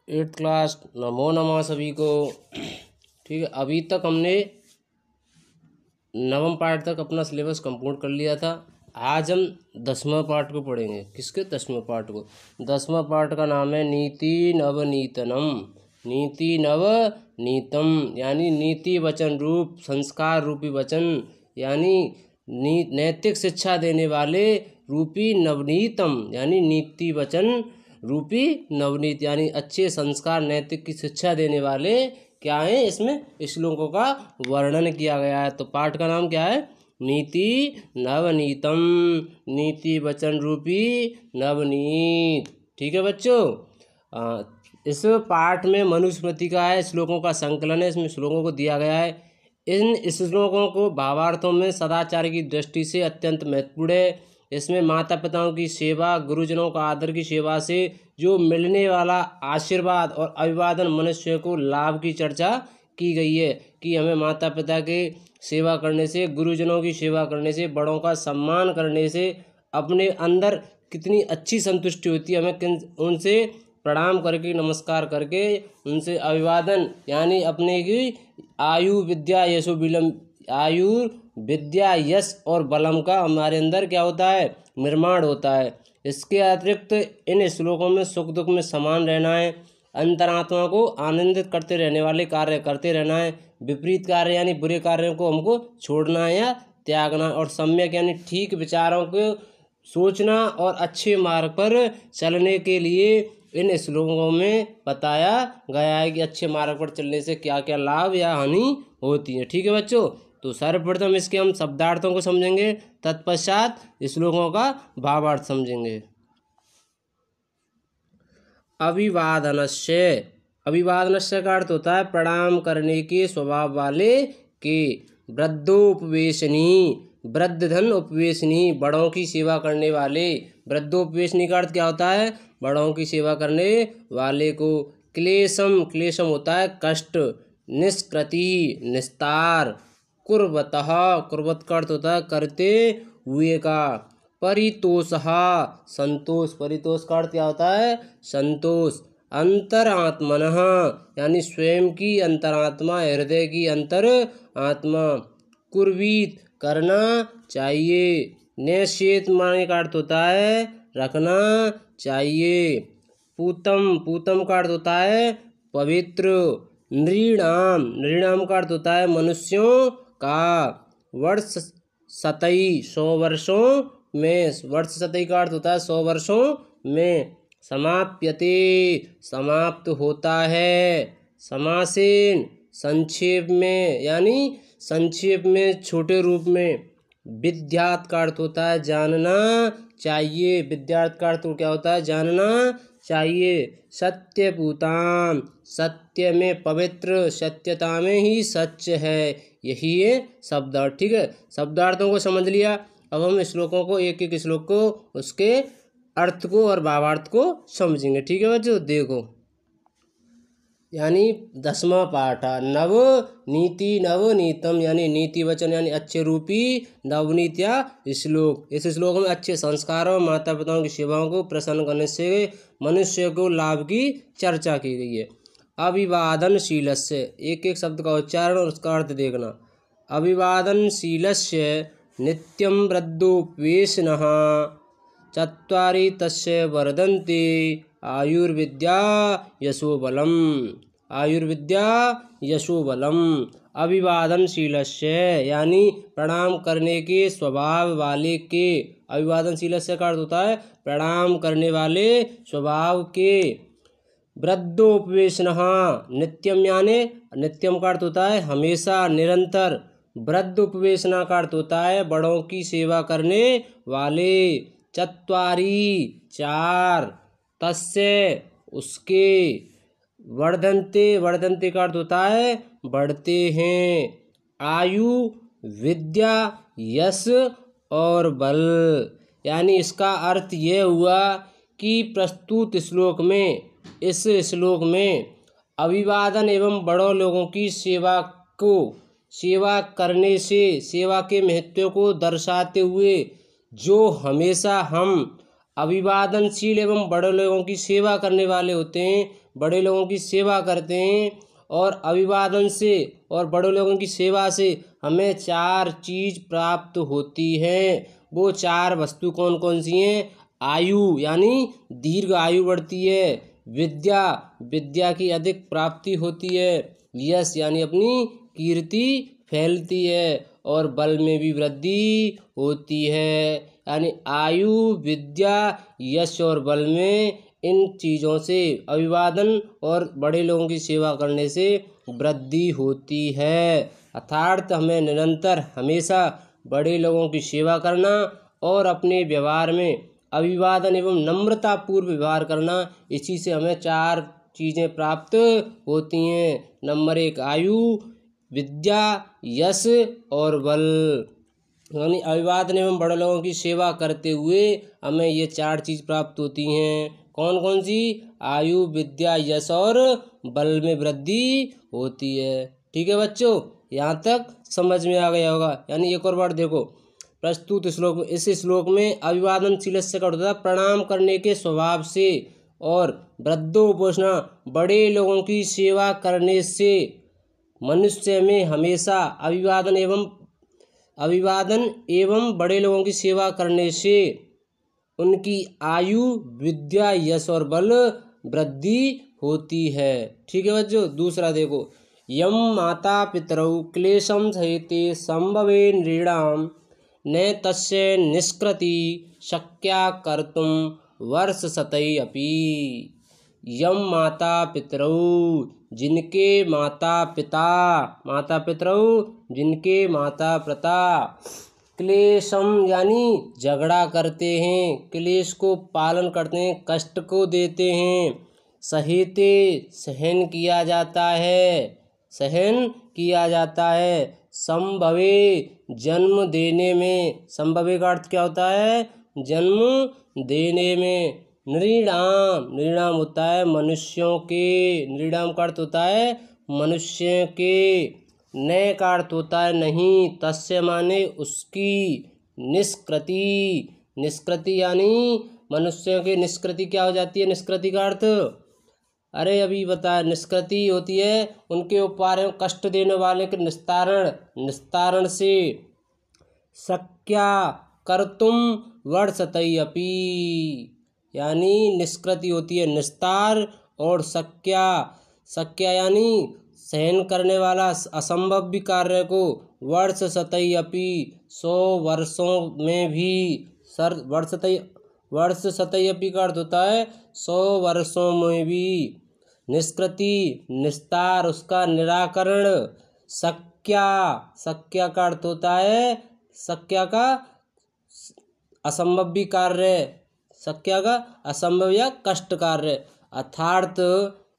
Eighth class. नमो नमः सभी को। ठीक है, अभी तक हमने नवम पाठ तक अपना सिलेबस कंप्लीट कर लिया था। आज हम 10वां पाठ को पढ़ेंगे। किसके 10वें पाठ को? 10वां पाठ का नाम है नीति नवनीतनम। नीति नवनीतम यानी नीति वचन रूप संस्कार रूपी वचन, यानी नैतिक शिक्षा देने वाले रूपी नवनीतम, यानी नीति वचन रूपी नवनीत, यानी अच्छे संस्कार नैतिक की शिक्षा देने वाले क्या है, इसमें श्लोकों का वर्णन किया गया है। तो पाठ का नाम क्या है? नीति नवनीतम, नीति वचन रूपी नवनीत। ठीक है बच्चों, इस पाठ में मनुस्मृति का है, श्लोकों का संकलन है, इसमें श्लोकों को दिया गया है। इन श्लोकों को भावार्थों में सदाचार की दृष्टि से अत्यंत महत्वपूर्ण है। इसमें माता पिताओं की सेवा, गुरुजनों का आदर की सेवा से जो मिलने वाला आशीर्वाद और अभिवादन मनुष्य को लाभ की चर्चा की गई है कि हमें माता पिता के सेवा करने से, गुरुजनों की सेवा करने से, बड़ों का सम्मान करने से अपने अंदर कितनी अच्छी संतुष्टि होती है। हमें उनसे प्रणाम करके, नमस्कार करके उनसे अभिवादन, यानी अपने की आयु विद्या यशो बिलम, आयु विद्या यश और बलम का हमारे अंदर क्या होता है? निर्माण होता है। इसके अतिरिक्त इन श्लोकों में सुख दुख में समान रहना है, अंतरात्मा को आनंदित करते रहने वाले कार्य करते रहना है, विपरीत कार्य यानी बुरे कार्यों को हमको छोड़ना है या त्यागना, और सम्यक यानी ठीक विचारों को सोचना और अच्छे मार्ग पर चलने के लिए इन श्लोकों में बताया गया है कि अच्छे मार्ग पर चलने से क्या क्या लाभ या हानि होती है। ठीक है बच्चों, तो सर्वप्रथम इसके हम शब्दार्थों को समझेंगे, तत्पश्चात श्लोकों का भावार्थ समझेंगे। अभिवादनस्य, अभिवादनस्य का अर्थ होता है प्रणाम करने के स्वभाव वाले के। वृद्धोपवेशनी, वृद्ध धन उपवेशनी, बड़ों की सेवा करने वाले। वृद्धोपवेशनी का अर्थ क्या होता है? बड़ों की सेवा करने वाले को। क्लेशम, क्लेशम होता है कष्ट। निष्कृति, निस्तार। कुर्वतः, कुर्वत का अर्थ होता है करते हुए का। परितोषः, संतोष, परितोष का अर्थ क्या होता है? संतोष। अंतरात्मनः यानी स्वयं की अंतरात्मा, हृदय की अंतर आत्मा। कुर्वीत, करना चाहिए। नेश्येत माने का अर्थ होता है रखना चाहिए। पूतम, पूतम का अर्थ होता है पवित्र। नृणाम, नृणाम का अर्थ होता है मनुष्यों का। वर्ष शतई, 100 वर्षों में, वर्ष शतई का अर्थ होता है 100 वर्षों में। समाप्यते, समाप्त होता है। समासेन, संक्षेप में यानी संक्षेप में, छोटे रूप में। विद्यात का अर्थ होता है जानना चाहिए। विद्यार्थ का अर्थ क्या होता है? जानना चाहिए। सत्यपूताम, सत्य में पवित्र, सत्यता में ही सच है, यही है शब्दार्थ। ठीक है, शब्दार्थों को समझ लिया। अब हम श्लोकों को एक एक श्लोक को उसके अर्थ को और भावार्थ को समझेंगे। ठीक है बच्चों, देखो यानी 10वां पाठ है नव नीति नवनीतम, यानी नीति वचन यानी अच्छे रूपी नवनीत या श्लोक। इस श्लोक में अच्छे संस्कारों, माता पिताओं की सेवाओं को प्रसन्न करने से मनुष्य को लाभ की चर्चा की गई है। अभिवादनशीलस्य, एक एक शब्द का उच्चारण और उसका अर्थ देखना। अभिवादनशीलस्य नित्यं वृद्धोपवेशनः चत्वारि तस्य वर्धन्ते आयुर्विद्या यशो बलम। आयुर्विद्या यशो बलम। अभिवादनशीलस्य यानी प्रणाम करने के स्वभाव वाले के। अभिवादनशीलस्य का अर्थ होता है प्रणाम करने वाले स्वभाव के। वृद्धोपवेशनः, नित्यम यानी नित्यम का अर्थ होता है हमेशा, निरंतर। वृद्ध उपवेशना का अर्थ होता है बड़ों की सेवा करने वाले। चत्वारि, 4। तस्य, उसके। वर्धन्ते, वर्धन्ते का अर्थ होता है बढ़ते हैं। आयु, विद्या, यश और बल, यानी इसका अर्थ ये हुआ कि प्रस्तुत श्लोक में, इस श्लोक में अभिवादन एवं बड़ों लोगों की सेवा को, सेवा करने से, सेवा के महत्व को दर्शाते हुए जो हमेशा हम अभिवादनशील एवं बड़े लोगों की सेवा करने वाले होते हैं, बड़े लोगों की सेवा करते हैं और अभिवादन से और बड़े लोगों की सेवा से हमें 4 चीज़ प्राप्त होती हैं। वो 4 वस्तु कौन कौन सी हैं? आयु यानी दीर्घ आयु बढ़ती है, विद्या विद्या की अधिक प्राप्ति होती है, यश यानी अपनी कीर्ति फैलती है, और बल में भी वृद्धि होती है। यानी आयु, विद्या, यश और बल में इन चीज़ों से अभिवादन और बड़े लोगों की सेवा करने से वृद्धि होती है। अर्थात हमें निरंतर हमेशा बड़े लोगों की सेवा करना और अपने व्यवहार में अभिवादन एवं नम्रतापूर्व व्यवहार करना, इसी से हमें 4 चीज़ें प्राप्त होती हैं। नंबर 1 आयु, विद्या, यश और बल। यानी अभिवादन एवं बड़े लोगों की सेवा करते हुए हमें ये 4 चीज़ प्राप्त होती हैं। कौन कौन सी? आयु, विद्या, यश और बल में वृद्धि होती है। ठीक है बच्चों, यहाँ तक समझ में आ गया होगा। यानी एक और बार देखो, प्रस्तुत श्लोक में, इस श्लोक में अभिवादनशील से का अर्थ होता है प्रणाम करने के स्वभाव से, और वृद्धोपोषणा बड़े लोगों की सेवा करने से मनुष्य में हमेशा अभिवादन एवं बड़े लोगों की सेवा करने से उनकी आयु, विद्या, यश और बल वृद्धि होती है। ठीक है बच्चों, दूसरा देखो, यम माता पितरौ क्लेशम सहिते संभवे नृणाम न तस्य निष्कृति शक्या कर्तुम वर्ष शतै अपि। यम माता पितरौ जिनके माता पिता क्लेशम यानी झगड़ा करते हैं, क्लेश को पालन करते हैं, कष्ट को देते हैं, सहेते सहन किया जाता है, संभवे जन्म देने में, संभवे का अर्थ क्या होता है? जन्म देने में, नृणाम होता है मनुष्यों के, नृणाम का अर्थ होता है मनुष्य के, न का अर्थ होता है नहीं, तस्य माने उसकी, निष्कृति यानी मनुष्यों की निष्कृति क्या हो जाती है? निष्कृति का अर्थ अरे अभी बता, निष्कृति होती है उनके उपकारों कष्ट देने वाले के निस्तारण से। शक्या कर्तुम वर्षतै अपि यानी निष्कृति होती है निस्तार, और शक्या यानी सहन करने वाला असंभव भी कार्य को, वर्ष शतै अपि 100 वर्षों में भी, वर्ष शतै अपि का अर्थ होता है 100 वर्षों में भी, निष्कृति निस्तार उसका निराकरण, शक्या का अर्थ होता है शक्या का असंभव भी कार्य, शक्या का असंभव या कष्ट कार्य। अर्थात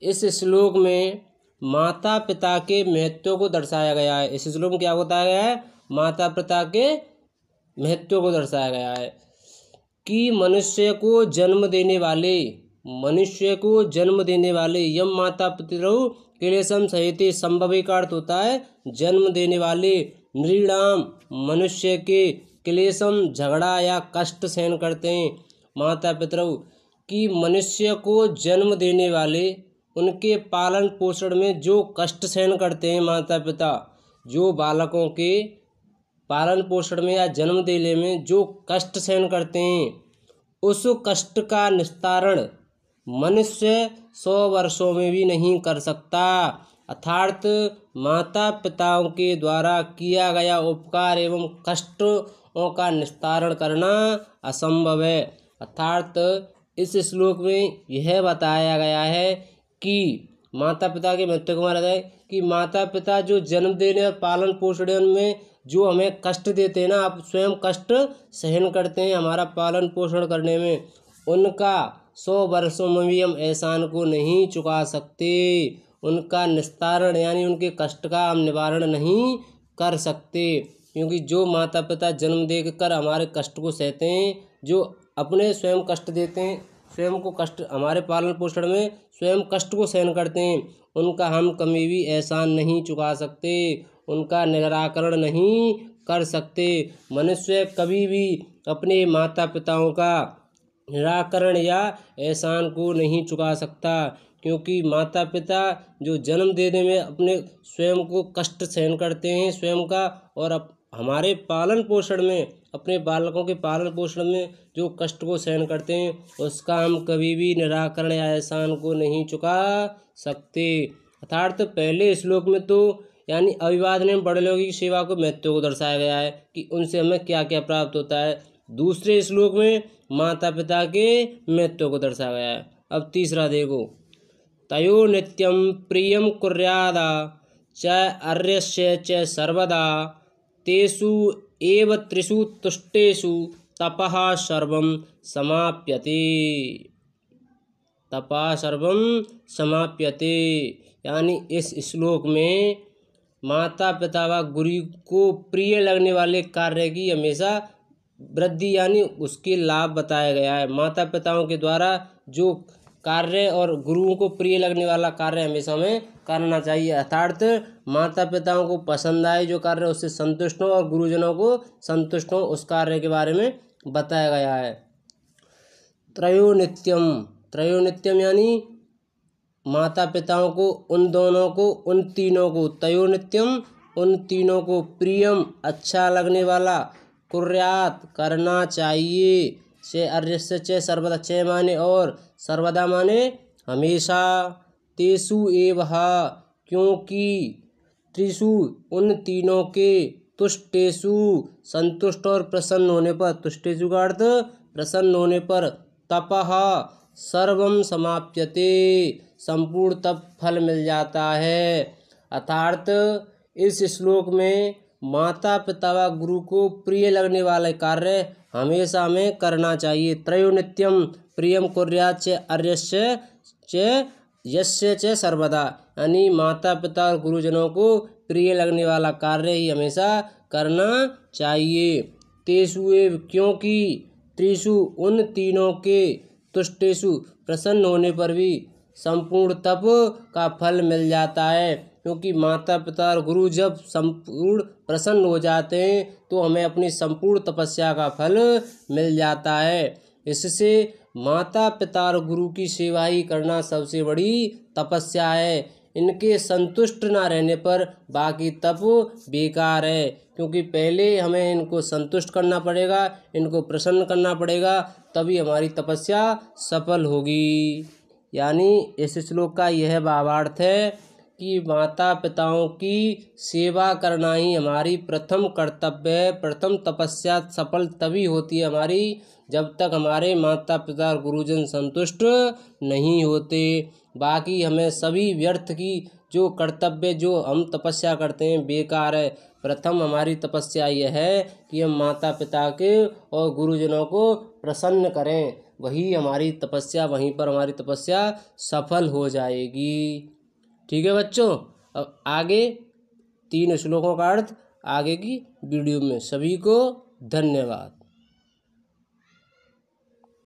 इस श्लोक में माता पिता के महत्व को दर्शाया गया है। इस श्लोक में क्या बताया गया है? माता पिता के महत्व को दर्शाया गया है कि मनुष्य को जन्म देने वाले यम माता पितरौ क्लेशम सहिते संभवे का अर्थ होता है जन्म देने वाले, नृणाम मनुष्य के, क्लेशम झगड़ा या कष्ट सहन करते हैं, माता पितरौ कि मनुष्य को जन्म देने वाले, उनके पालन पोषण में जो कष्ट सहन करते हैं माता पिता, जो बालकों के पालन पोषण में या जन्म देने में जो कष्ट सहन करते हैं, उस कष्ट का निस्तारण मनुष्य 100 वर्षों में भी नहीं कर सकता। अर्थात माता पिताओं के द्वारा किया गया उपकार एवं कष्टों का निस्तारण करना असंभव है। अर्थात इस श्लोक में यह बताया गया है कि माता पिता के महत्व को माना जाए कि माता पिता जो जन्म देने और पालन पोषण में जो हमें कष्ट देते हैं ना, आप स्वयं कष्ट सहन करते हैं हमारा पालन पोषण करने में, उनका 100 वर्षों में भी हम एहसान को नहीं चुका सकते, उनका निस्तारण यानी उनके कष्ट का हम निवारण नहीं कर सकते। क्योंकि जो माता पिता जन्म देकर हमारे कष्ट को सहते हैं, जो अपने स्वयं कष्ट देते हैं, स्वयं को कष्ट हमारे पालन पोषण में स्वयं कष्ट को सहन करते हैं, उनका हम कभी भी एहसान नहीं चुका सकते, उनका निराकरण नहीं कर सकते। मनुष्य कभी भी अपने माता पिताओं का निराकरण या एहसान को नहीं चुका सकता, क्योंकि माता पिता जो जन्म देने में अपने स्वयं को कष्ट सहन करते हैं स्वयं का, और हमारे पालन पोषण में, अपने बालकों के पालन पोषण में जो कष्ट को सहन करते हैं, उसका हम कभी भी निराकरण या एहसान को नहीं चुका सकते। अर्थात पहले श्लोक में तो यानी अभिवादन में बड़े लोगों की सेवा को महत्व को दर्शाया गया है कि उनसे हमें क्या क्या प्राप्त होता है। दूसरे श्लोक में माता पिता के महत्व को दर्शाया गया है। अब तीसरा देखो, तयो नित्यं प्रियं कुर्यादा च अर्यस्य च सर्वदा तेषु एव त्रिषु तुष्टेषु तपः सर्वं समाप्यते। तपः सर्वं समाप्यते, यानी इस श्लोक में माता पिता व गुरु को प्रिय लगने वाले कार्य की हमेशा वृद्धि यानी उसके लाभ बताया गया है। माता पिताओं के द्वारा जो कार्य और गुरुओं को प्रिय लगने वाला कार्य हमेशा हमें करना चाहिए। अर्थात माता पिताओं को पसंद आए जो कार्य उससे संतुष्ट हो और गुरुजनों को संतुष्ट हो, उस कार्य के बारे में बताया गया है। त्रयो नित्यम, त्रयो नित्यम यानी माता पिताओं को, उन दोनों को, उन तीनों को, तयो नित्यम उन तीनों को, प्रियम अच्छा लगने वाला, कुर्यात करना चाहिए, से अर्यस्य चे सर्वदा, चे माने और, सर्वदा माने हमेशा, तेषु एवह क्योंकि, त्रिषु उन तीनों के, तुष्टेषु संतुष्ट और प्रसन्न होने पर, तुष्टेषु का अर्थ प्रसन्न होने पर, तपः सर्वं समाप्यते संपूर्ण तप फल मिल जाता है। अर्थात इस श्लोक में माता पिता व गुरु को प्रिय लगने वाले कार्य हमेशा हमें करना चाहिए। त्रयो नित्यम प्रियम कुर्यात् च अर्यस्य च यस्य च सर्वदा, यानी माता पिता और गुरुजनों को प्रिय लगने वाला कार्य ही हमेशा करना चाहिए। तेषु एव क्योंकि, त्रिषु उन तीनों के, तुष्टेषु प्रसन्न होने पर भी, संपूर्ण तप का फल मिल जाता है। क्योंकि माता पिता और गुरु जब संपूर्ण प्रसन्न हो जाते हैं तो हमें अपनी संपूर्ण तपस्या का फल मिल जाता है। इससे माता पिता और गुरु की सेवा ही करना सबसे बड़ी तपस्या है। इनके संतुष्ट ना रहने पर बाकी तप बेकार है, क्योंकि पहले हमें इनको संतुष्ट करना पड़ेगा, इनको प्रसन्न करना पड़ेगा, तभी हमारी तपस्या सफल होगी। यानी इस श्लोक का यह भावार्थ है कि माता पिताओं की सेवा करना ही हमारी प्रथम कर्तव्य है। प्रथम तपस्या सफल तभी होती है हमारी जब तक हमारे माता पिता और गुरुजन संतुष्ट नहीं होते। बाकी हमें सभी व्यर्थ की जो कर्तव्य जो हम तपस्या करते हैं बेकार है। प्रथम हमारी तपस्या यह है कि हम माता पिता के और गुरुजनों को प्रसन्न करें, वही हमारी तपस्या, वहीं पर हमारी तपस्या सफल हो जाएगी। ठीक है बच्चों, अब आगे 3 श्लोकों का अर्थ आगे की वीडियो में। सभी को धन्यवाद।